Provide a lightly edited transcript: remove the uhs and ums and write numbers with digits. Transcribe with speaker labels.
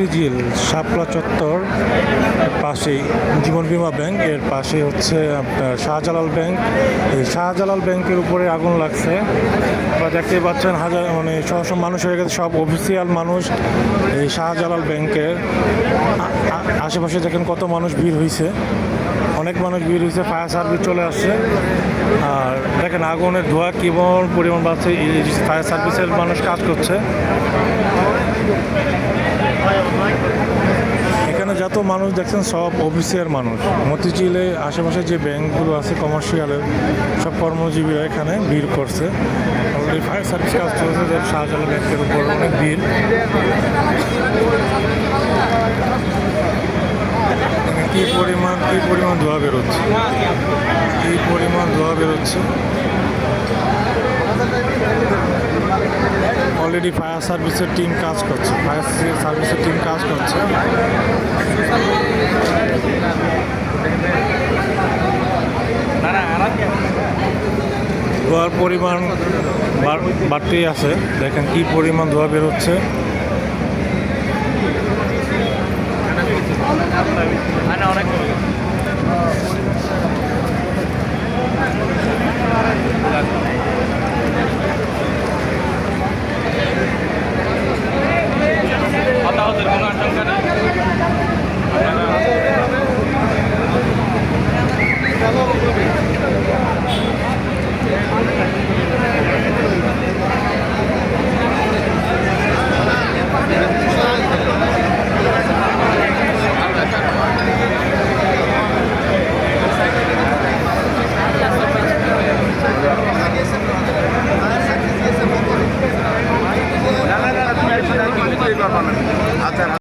Speaker 1: মতিঝিল শাপলা চত্বর পাশেই জীবন বীমা ব্যাংক, এর পাশে হচ্ছে আপনার শাহজালাল ব্যাংক। এই শাহজালাল ব্যাংকের উপরে আগুন লাগছে, বা দেখতেই পাচ্ছেন হাজার মানে সব মানুষ হয়ে গেছে, সব অফিসিয়াল মানুষ এই শাহজালাল ব্যাংকের আশেপাশে দেখেন কত মানুষ ভিড় হয়েছে, অনেক মানুষ ভিড় হয়েছে, ফায়ার সার্ভিস চলে আসছে। আর দেখেন আগুনের ধোঁয়া কেমন পরিমাণ বাড়ছে, এই ফায়ার সার্ভিসের মানুষ কাজ করছে। এখানে যত মানুষ দেখছেন সব অফিসিয়াল মানুষ। মতিঝিলে আশেপাশে যে ব্যাংকগুলো আছে কমার্শিয়ালের সব কর্মজীবীরা এখানে ভিড় করছে। অলরেডি ফায়ার সার্ভিস কাজ চলছে, যে শাহজালাল ব্যাংকের উপর অনেক ভিড়। কি পরিমাণ ধোঁয়া বেরোচ্ছে, কি পরিমাণ ধোঁয়া বেরোচ্ছে। অলরেডি ফায়ার সার্ভিসের টিম কাজ করছে, ধোঁয়ার পরিমাণ বাড়তেই আছে। দেখেন কি পরিমাণ ধোঁয়া বেরোচ্ছে।
Speaker 2: করবা না।